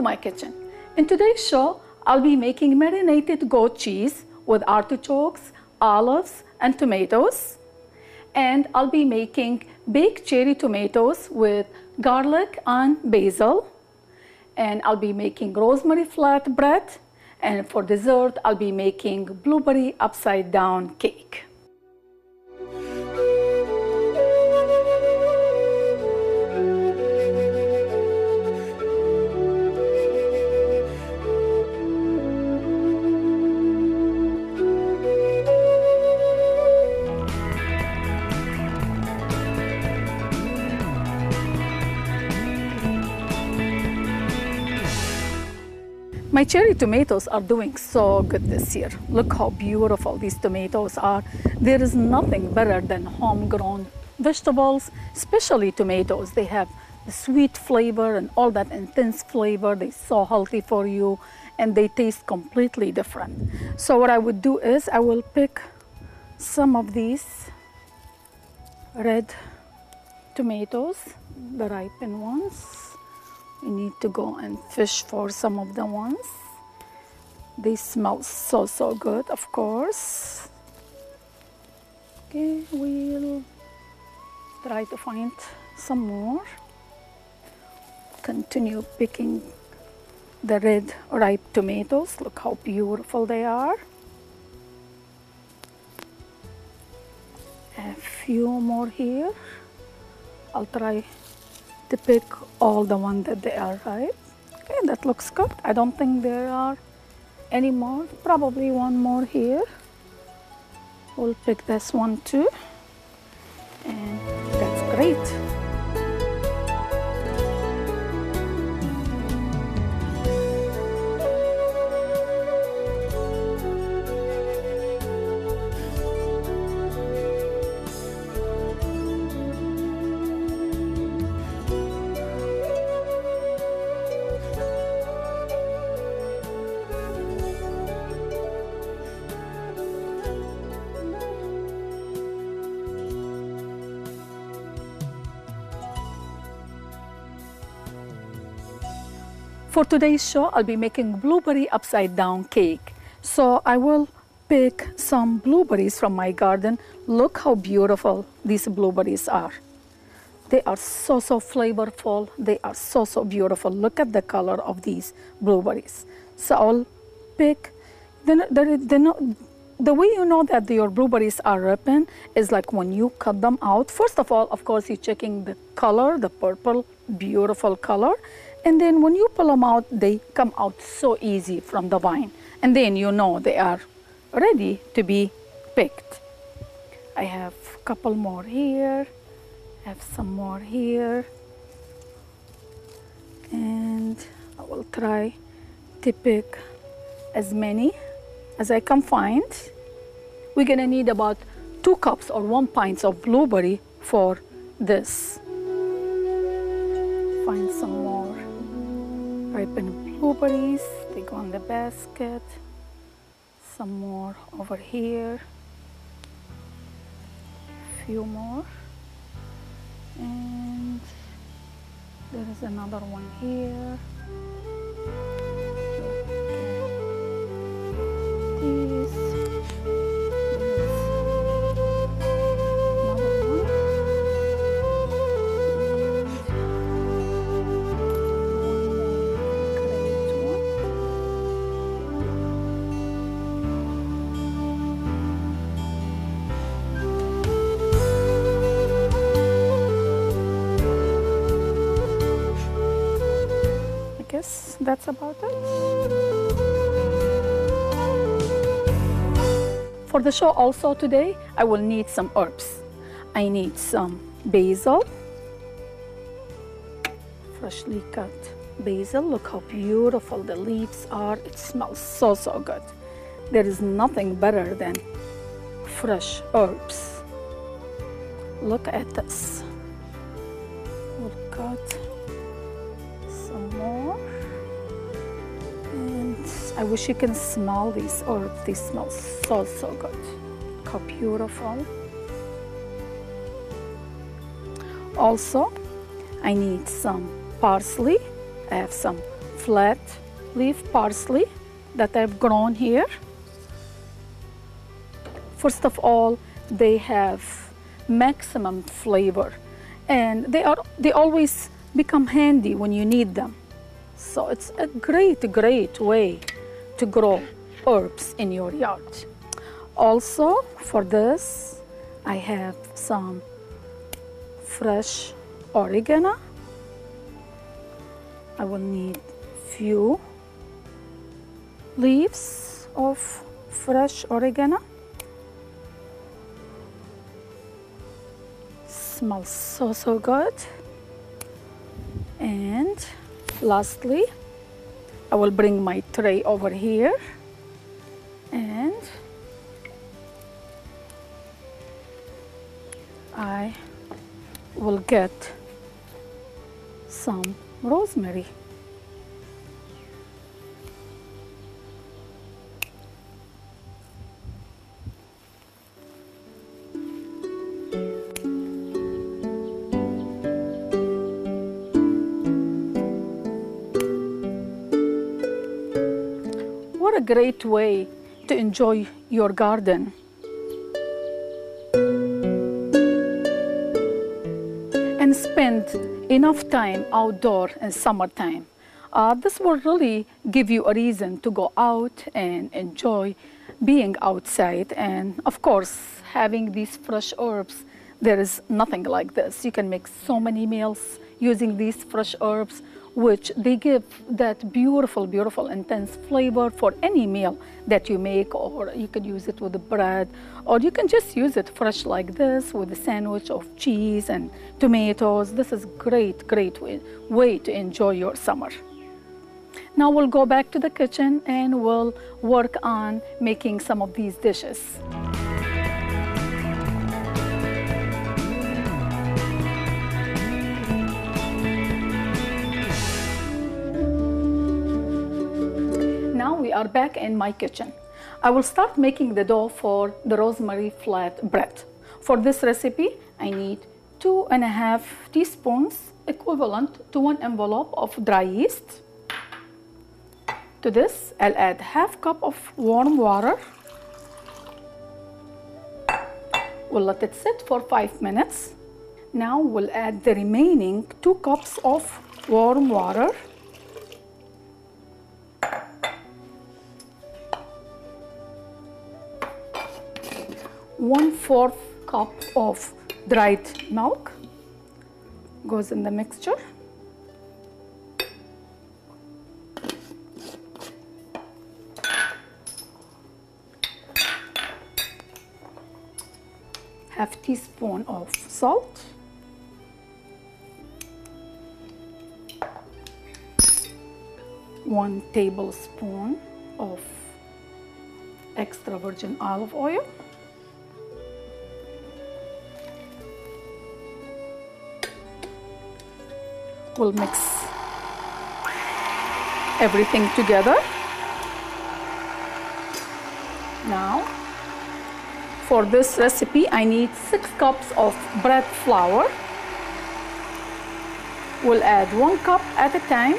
my kitchen. In today's show, I'll be making marinated goat cheese with artichokes, olives, and tomatoes. And I'll be making baked cherry tomatoes with garlic and basil. And I'll be making rosemary flatbread. And for dessert, I'll be making blueberry upside down cake. My cherry tomatoes are doing so good this year. Look how beautiful these tomatoes are. There is nothing better than homegrown vegetables, especially tomatoes. They have the sweet flavor and all that intense flavor. They're so healthy for you and they taste completely different. So what I would do is I will pick some of these red tomatoes, the ripened ones. We need to go and fish for some of the ones. They smell so good, of course. Okay, we'll try to find some more. Continue picking the red ripe tomatoes. Look how beautiful they are. A few more here. I'll try to pick all the ones that they are ripe. Okay, that looks good. I don't think there are any more. Probably one more here. We'll pick this one too. And that's great. For today's show, I'll be making blueberry upside down cake. So I will pick some blueberries from my garden. Look how beautiful these blueberries are. They are so flavorful. They are so beautiful. Look at the color of these blueberries. So I'll pick, the way you know that your blueberries are ripened is like when you cut them out. First of all, of course, you're checking the color, the purple, beautiful color. And then when you pull them out, they come out so easy from the vine. And then you know they are ready to be picked. I have a couple more here. I have some more here. And I will try to pick as many as I can find. We're gonna need about 2 cups or 1 pint of blueberry for this. Find some more ripened blueberries. They go in the basket. Some more over here. A few more. And there is another one here. These. That's about it. For the show also today, I will need some herbs. I need some basil, freshly cut basil. Look how beautiful the leaves are. It smells so good. There is nothing better than fresh herbs. Look at this. We'll cut some more. And I wish you can smell these herbs. They smell so good. Look how beautiful. Also, I need some parsley. I have some flat leaf parsley that I've grown here. First of all, they have maximum flavor, and they always become handy when you need them. So it's a great way to grow herbs in your yard. Also, for this, I have some fresh oregano. I will need few leaves of fresh oregano. Smells so good. And lastly, I will bring my tray over here, and I will get some rosemary. What a great way to enjoy your garden. And spend enough time outdoor in summertime. This will really give you a reason to go out and enjoy being outside. And of course, having these fresh herbs, there is nothing like this. You can make so many meals using these fresh herbs, which they give that beautiful, intense flavor for any meal that you make, or you could use it with the bread, or you can just use it fresh like this with a sandwich of cheese and tomatoes. This is great way to enjoy your summer. Now we'll go back to the kitchen and we'll work on making some of these dishes. Now we are back in my kitchen. I will start making the dough for the rosemary flatbread. For this recipe, I need 2.5 teaspoons, equivalent to 1 envelope of dry yeast. To this, I'll add half cup of warm water. We'll let it sit for 5 minutes. Now we'll add the remaining 2 cups of warm water. One-fourth cup of dried milk goes in the mixture. Half teaspoon of salt. One tablespoon of extra virgin olive oil. We'll mix everything together. Now, for this recipe, I need 6 cups of bread flour. We'll add 1 cup at a time.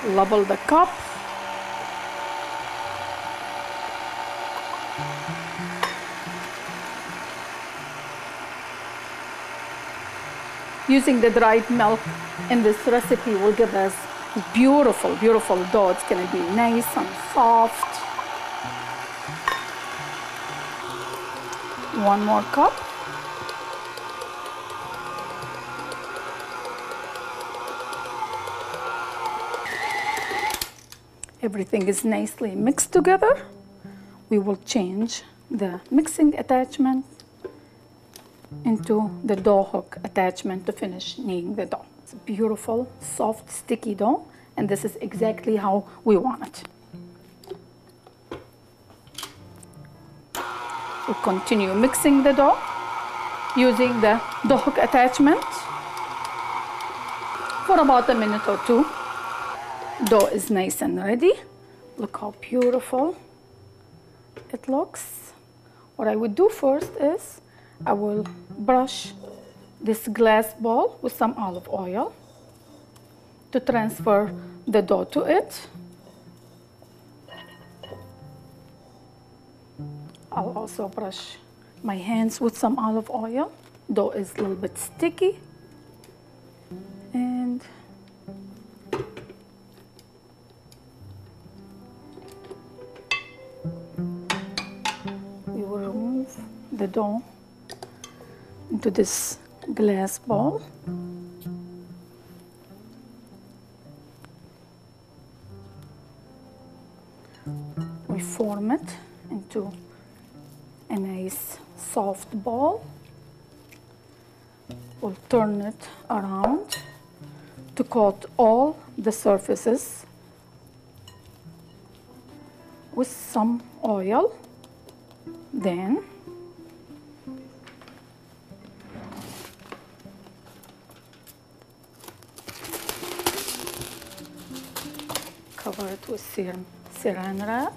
Level the cup. Using the dried milk in this recipe will give us beautiful dough. It's going to be nice and soft. 1 more cup. Everything is nicely mixed together. We will change the mixing attachment into the dough hook attachment to finish kneading the dough. It's a beautiful, soft, sticky dough, and this is exactly how we want it. We'll continue mixing the dough using the dough hook attachment for about a minute or two. Dough is nice and ready. Look how beautiful it looks. What I would do first is I will brush this glass bowl with some olive oil to transfer the dough to it. I'll also brush my hands with some olive oil. Dough is a little bit sticky. And we will remove the dough into this glass bowl. We form it into a nice soft ball. We'll turn it around to coat all the surfaces with some oil. Then cover it with saran wrap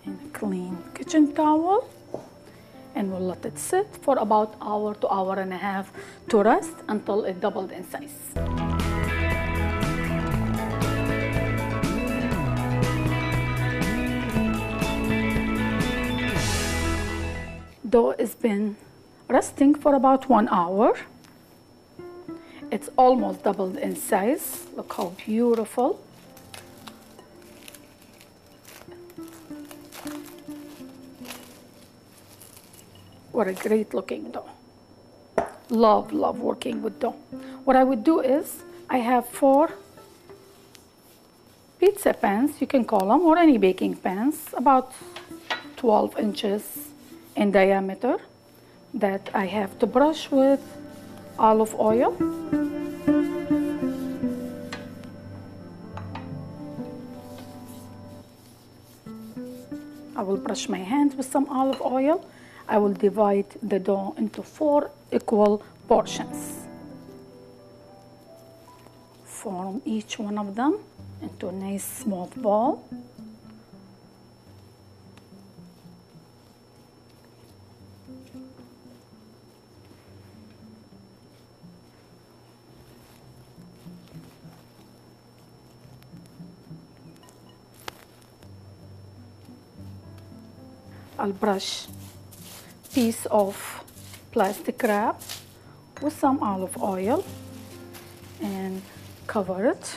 and a clean kitchen towel, and we'll let it sit for about an hour to hour and a half to rest until it doubled in size. Dough has been resting for about 1 hour. It's almost doubled in size. Look how beautiful. What a great looking dough. Love working with dough. What I would do is, I have 4 pizza pans, you can call them, or any baking pans, about 12 inches in diameter, that I have to brush with olive oil. I will brush my hands with some olive oil. I will divide the dough into 4 equal portions. Form each one of them into a nice smooth ball. I'll brush piece of plastic wrap with some olive oil and cover it.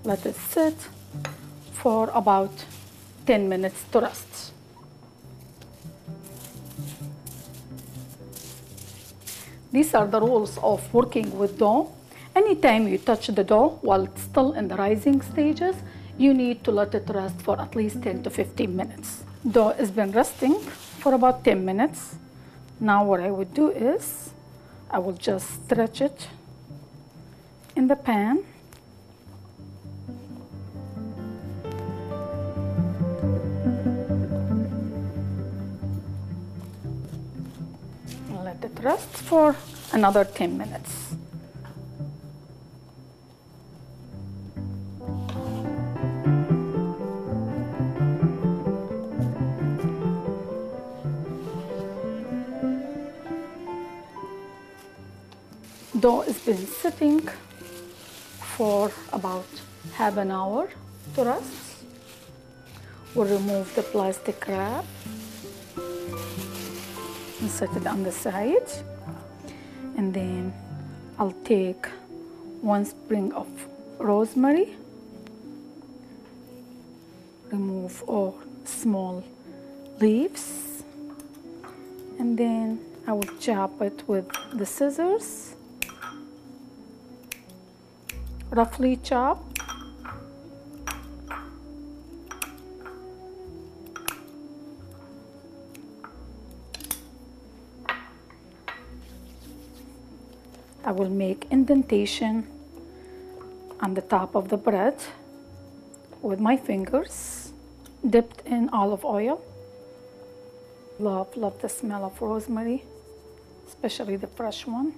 Let it sit for about 10 minutes to rest. These are the rules of working with dough. Anytime you touch the dough while it's still in the rising stages, you need to let it rest for at least 10 to 15 minutes. Dough has been resting for about 10 minutes. Now what I would do is, I will just stretch it in the pan. Let it rest for another 10 minutes. Dough has been sitting for about half an hour to rest. We'll remove the plastic wrap and set it on the side. And then I'll take 1 sprig of rosemary, remove all small leaves, and then I will chop it with the scissors. Roughly chop. I will make indentation on the top of the bread with my fingers, dipped in olive oil. Love the smell of rosemary, especially the fresh one.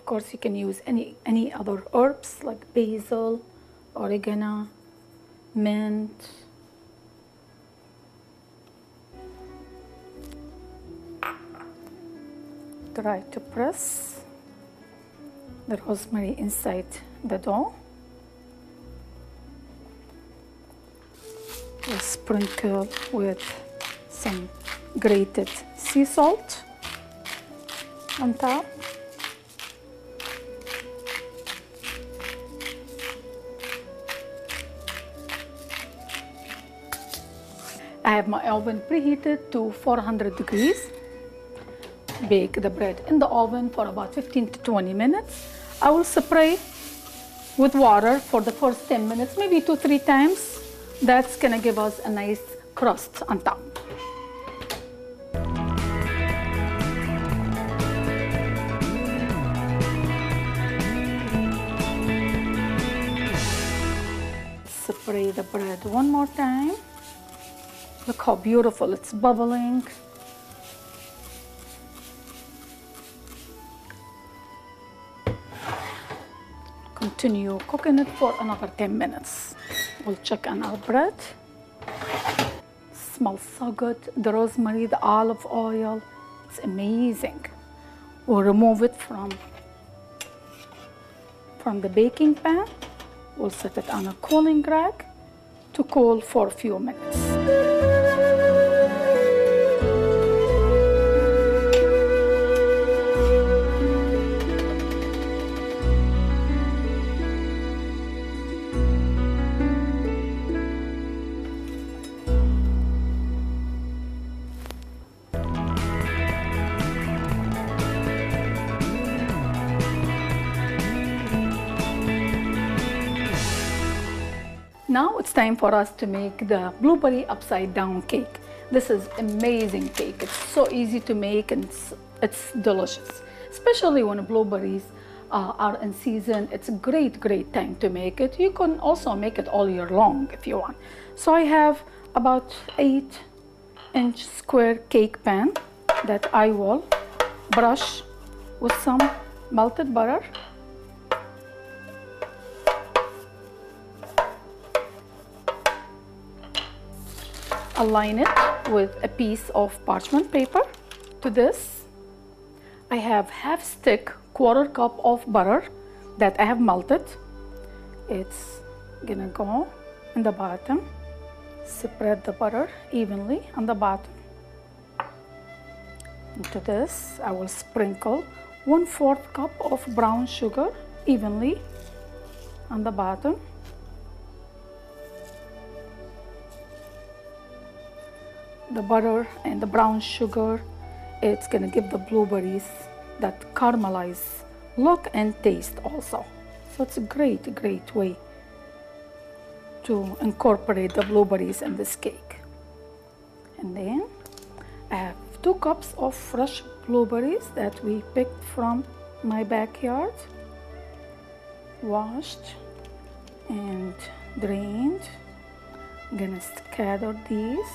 course, you can use any other herbs like basil, oregano, mint. Try to press the rosemary inside the dough. We'll sprinkle with some grated sea salt on top. I have my oven preheated to 400 degrees. Bake the bread in the oven for about 15 to 20 minutes. I will spray with water for the first 10 minutes, maybe 2-3 times. That's gonna give us a nice crust on top. Spray the bread one more time. Look how beautiful it's bubbling. Continue cooking it for another 10 minutes. We'll check on our bread. Smells so good. The rosemary, the olive oil, it's amazing. We'll remove it from the baking pan. We'll set it on a cooling rack to cool for a few minutes. Now it's time for us to make the blueberry upside down cake. This is amazing cake. It's so easy to make and it's delicious. Especially when blueberries are in season. It's a great time to make it. You can also make it all year long if you want. So I have about 8-inch square cake pan that I will brush with some melted butter. Align it with a piece of parchment paper. To this, I have half stick, 1/4 cup of butter that I have melted. It's gonna go in the bottom. Spread the butter evenly on the bottom. Into this, I will sprinkle 1/4 cup of brown sugar evenly on the bottom. The butter and the brown sugar, it's gonna give the blueberries that caramelized look and taste also. So it's a great way to incorporate the blueberries in this cake. And then I have 2 cups of fresh blueberries that we picked from my backyard, washed and drained. I'm gonna scatter these.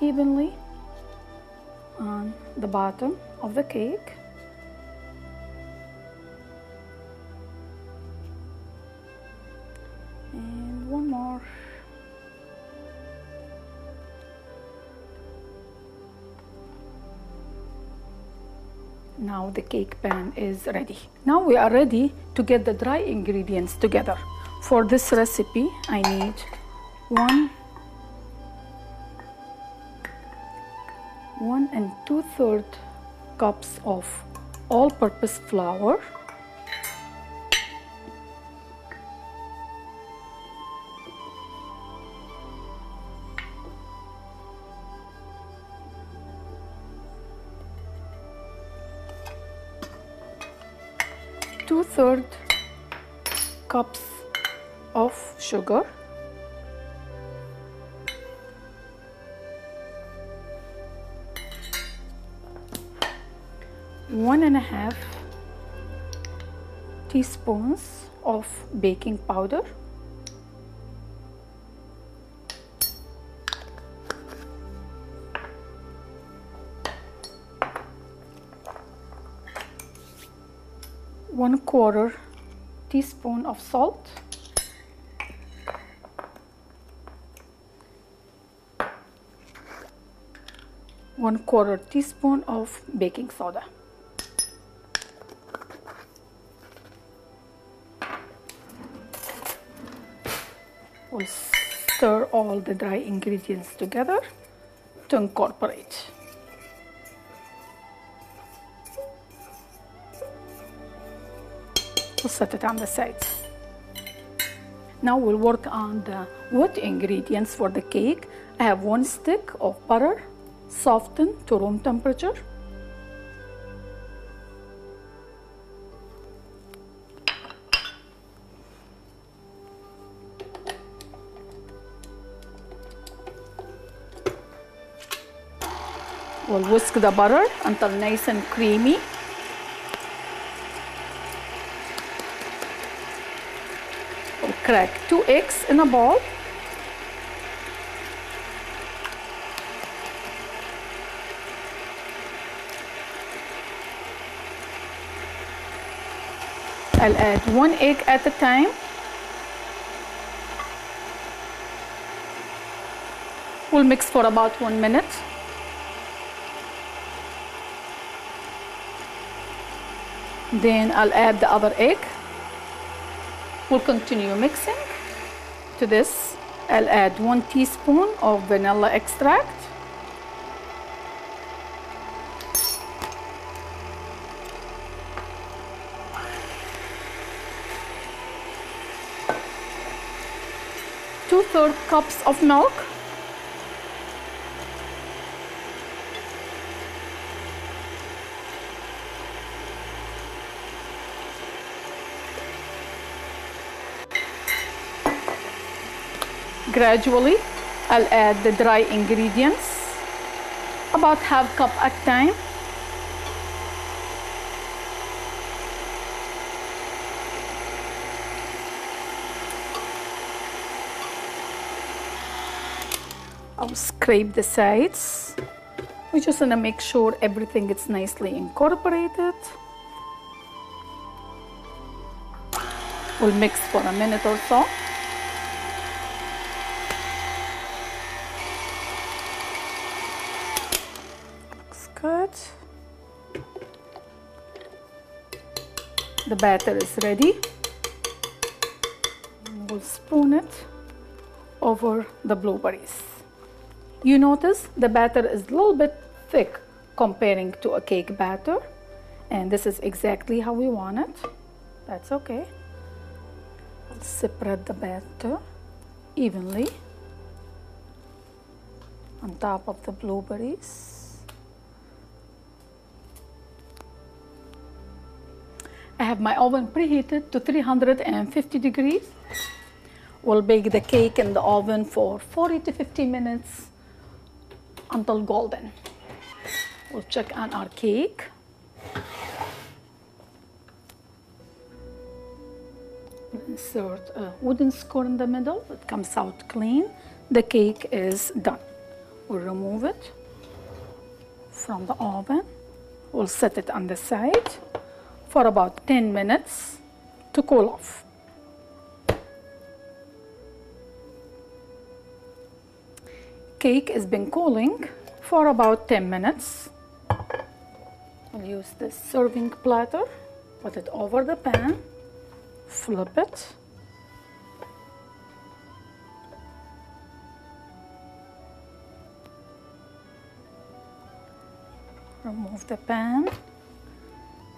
Evenly on the bottom of the cake. And one more. Now the cake pan is ready. Now we are ready to get the dry ingredients together. For this recipe, I need 1 2/3 cups of all-purpose flour, 2/3 cups of sugar, 1.5 teaspoons of baking powder, 1 1/4 teaspoon of salt, 1/4 teaspoon of baking soda. We'll stir all the dry ingredients together to incorporate. We'll set it on the side. Now we'll work on the wet ingredients for the cake. I have 1 stick of butter, softened to room temperature. We'll whisk the butter until nice and creamy. We'll crack 2 eggs in a bowl. I'll add 1 egg at a time. We'll mix for about 1 minute. Then I'll add the other egg. We'll continue mixing. To this, I'll add 1 teaspoon of vanilla extract. Two-thirds cups of milk. Gradually, I'll add the dry ingredients, about ½ cup at a time. I'll scrape the sides. We just want to make sure everything is nicely incorporated. We'll mix for a minute or so. Good. The batter is ready. We'll spoon it over the blueberries. You notice the batter is a little bit thick comparing to a cake batter, and this is exactly how we want it. That's okay. I'll spread the batter evenly on top of the blueberries. I have my oven preheated to 350 degrees. We'll bake the cake in the oven for 40 to 50 minutes until golden. We'll check on our cake. We'll insert a wooden score in the middle. It comes out clean. The cake is done. We'll remove it from the oven. We'll set it on the side for about 10 minutes to cool off. Cake has been cooling for about 10 minutes. We'll use this serving platter, put it over the pan, flip it. Remove the pan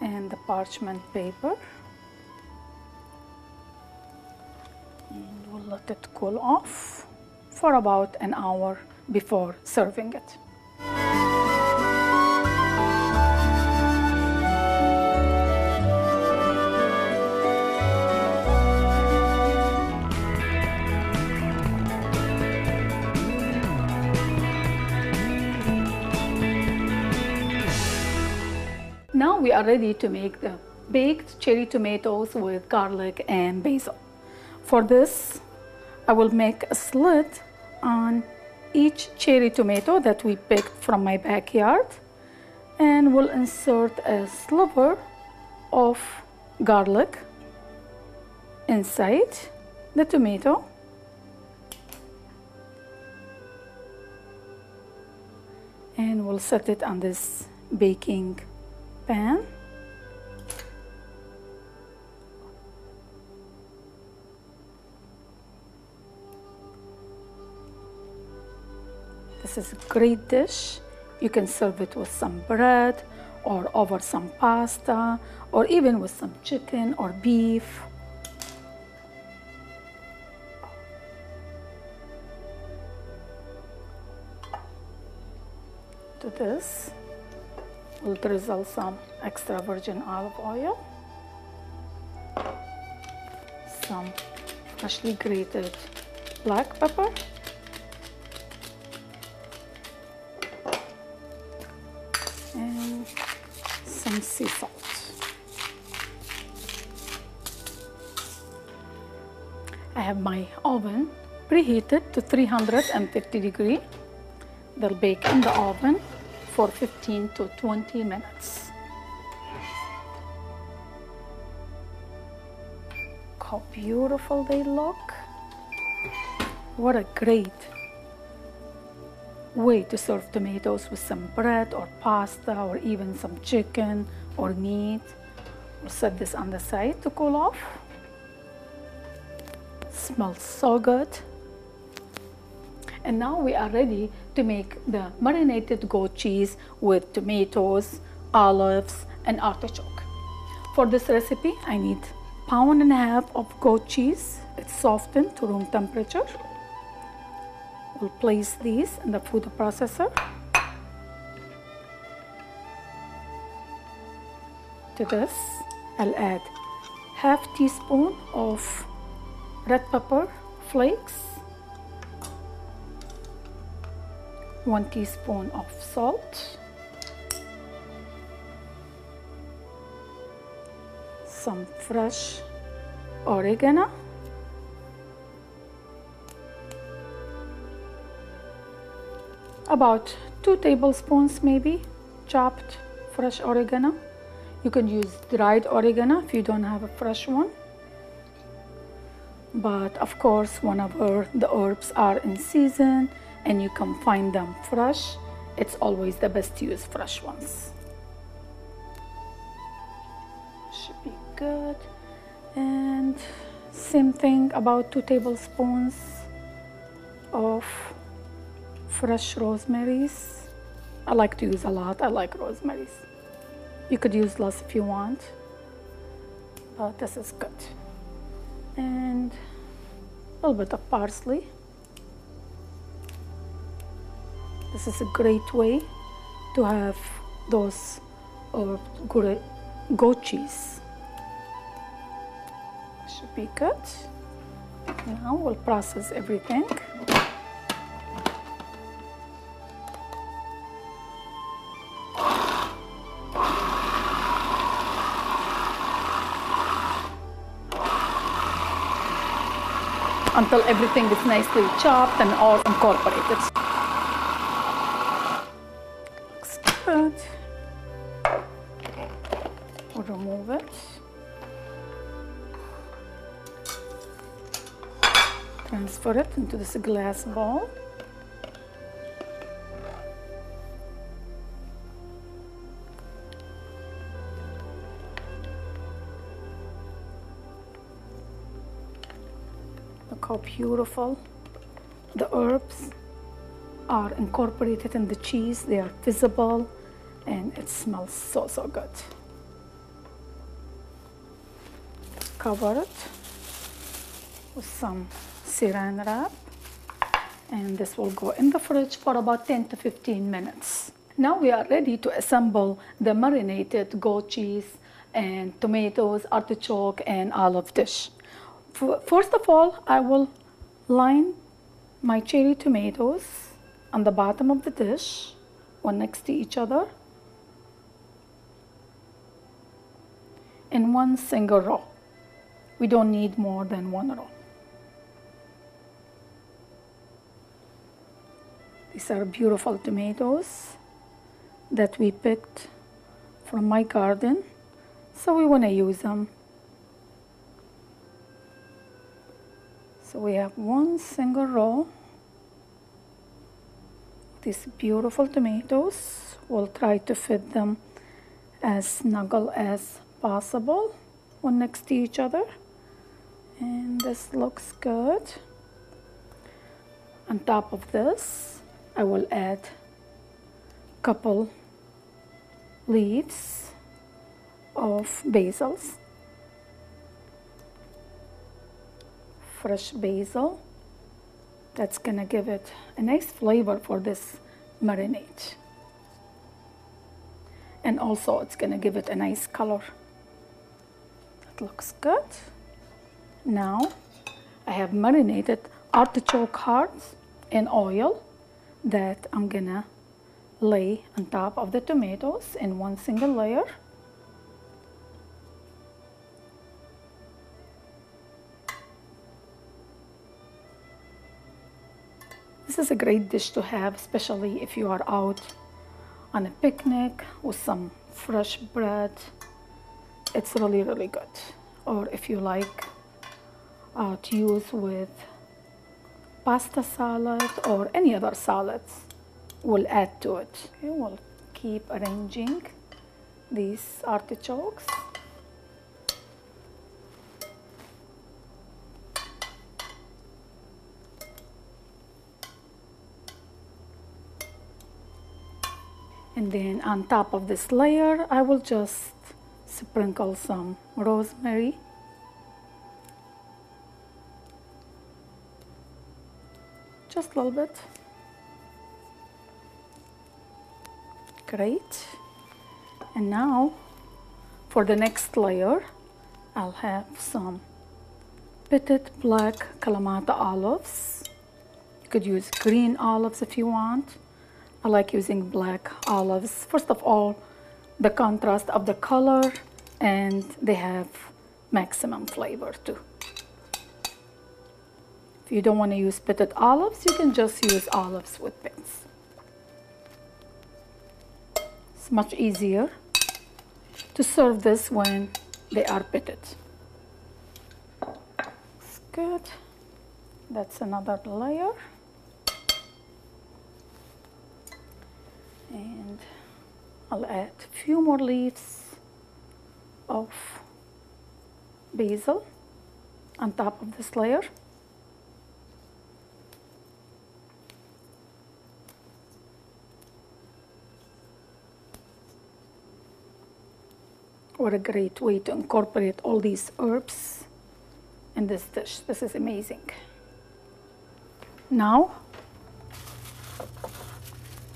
and the parchment paper, and we'll let it cool off for about an hour before serving it. Now we are ready to make the baked cherry tomatoes with garlic and basil. For this, I will make a slit on each cherry tomato that we picked from my backyard, and we'll insert a sliver of garlic inside the tomato. And we'll set it on this baking pan. This is a great dish. You can serve it with some bread or over some pasta or even with some chicken or beef. To this, we'll drizzle some extra virgin olive oil, some freshly grated black pepper, and some sea salt. I have my oven preheated to 350 degrees. They'll bake in the oven for 15 to 20 minutes. Look how beautiful they look. What a great way to serve tomatoes with some bread or pasta or even some chicken or meat. We'll set this on the side to cool off. Smells so good. And now we are ready to make the marinated goat cheese with tomatoes, olives, and artichoke. For this recipe, I need 1.5 pounds of goat cheese. It's softened to room temperature. We'll place these in the food processor. To this, I'll add 1/2 teaspoon of red pepper flakes, 1 teaspoon of salt, some fresh oregano, about 2 tablespoons maybe chopped fresh oregano. You can use dried oregano if you don't have a fresh one. But of course, whenever the herbs are in season and you can find them fresh, it's always the best to use fresh ones. Should be good. And same thing, about 2 tablespoons of fresh rosemaries. I like to use a lot. I like rosemaries. You could use less if you want, but this is good. And a little bit of parsley. This is a great way to have those goat cheese. Should be good. Now we'll process everything. Until everything is nicely chopped and all incorporated. Looks good. We'll remove it. Transfer it into this glass bowl. Look how beautiful the herbs are incorporated in the cheese. They are visible and it smells so, so good. Cover it with some saran wrap, and this will go in the fridge for about 10 to 15 minutes. Now we are ready to assemble the marinated goat cheese and tomatoes, artichoke, and olive dish. First of all, I will line my cherry tomatoes on the bottom of the dish, one next to each other, in one single row. We don't need more than one row. These are beautiful tomatoes that we picked from my garden, so we want to use them So we have one single row. These beautiful tomatoes. We'll try to fit them as snuggle as possible, one next to each other. And this looks good. On top of this, I will add a couple leaves of basils, fresh basil. That's gonna give it a nice flavor for this marinade. And also it's gonna give it a nice color. That looks good. Now I have marinated artichoke hearts in oil that I'm gonna lay on top of the tomatoes in one single layer. This is a great dish to have, especially if you are out on a picnic with some fresh bread. It's really, really good. Or if you like to use with pasta salad or any other salads, we'll add to it. Okay, we'll keep arranging these artichokes. And then on top of this layer, I will just sprinkle some rosemary. Just a little bit. Great. And now for the next layer, I'll have some pitted black Kalamata olives. You could use green olives if you want. I like using black olives. First of all, the contrast of the color, and they have maximum flavor too. If you don't want to use pitted olives, you can just use olives with pits. It's much easier to serve this when they are pitted. It's good. That's another layer. And I'll add a few more leaves of basil on top of this layer. What a great way to incorporate all these herbs in this dish. This is amazing. Now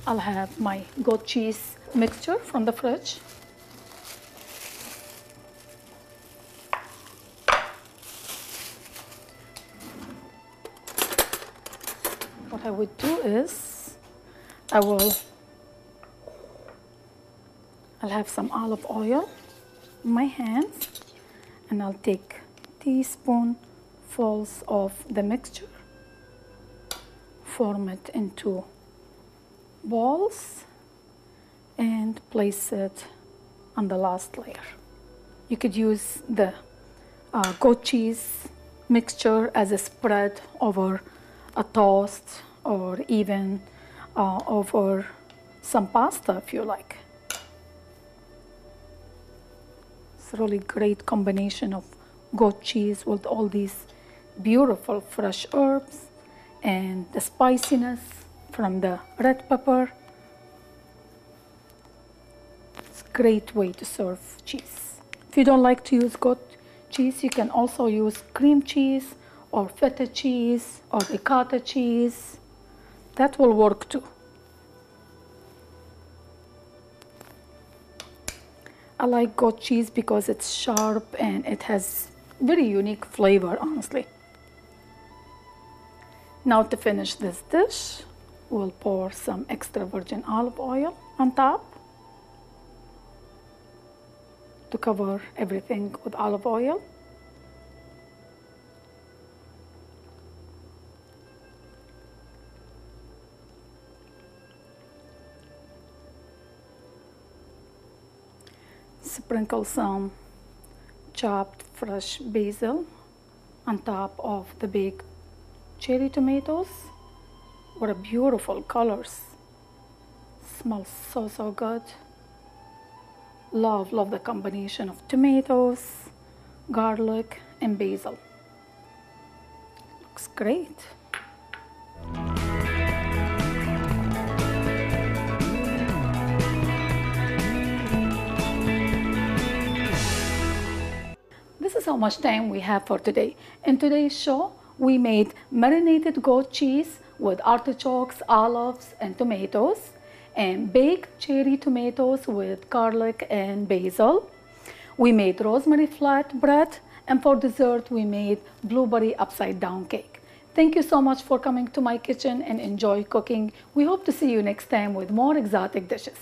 I'll have my goat cheese mixture from the fridge. What I would do is I'll have some olive oil in my hands, and I'll take teaspoonfuls of the mixture, form it into balls, and place it on the last layer. You could use the goat cheese mixture as a spread over a toast, or even over some pasta if you like. It's a really great combination of goat cheese with all these beautiful fresh herbs and the spiciness from the red pepper. It's a great way to serve cheese. If you don't like to use goat cheese, you can also use cream cheese or feta cheese or ricotta cheese. That will work too. I like goat cheese because it's sharp and it has very unique flavor, honestly. Now to finish this dish, we'll pour some extra virgin olive oil on top to cover everything with olive oil. Sprinkle some chopped fresh basil on top of the baked cherry tomatoes. What a beautiful colors. Smells so good. Love the combination of tomatoes, garlic, and basil. Looks great. This is how much time we have for today. In today's show, we made marinated goat cheese with artichokes, olives, and tomatoes, and baked cherry tomatoes with garlic and basil. We made rosemary flatbread, and for dessert, we made blueberry upside down cake. Thank you so much for coming to my kitchen and enjoy cooking. We hope to see you next time with more exotic dishes.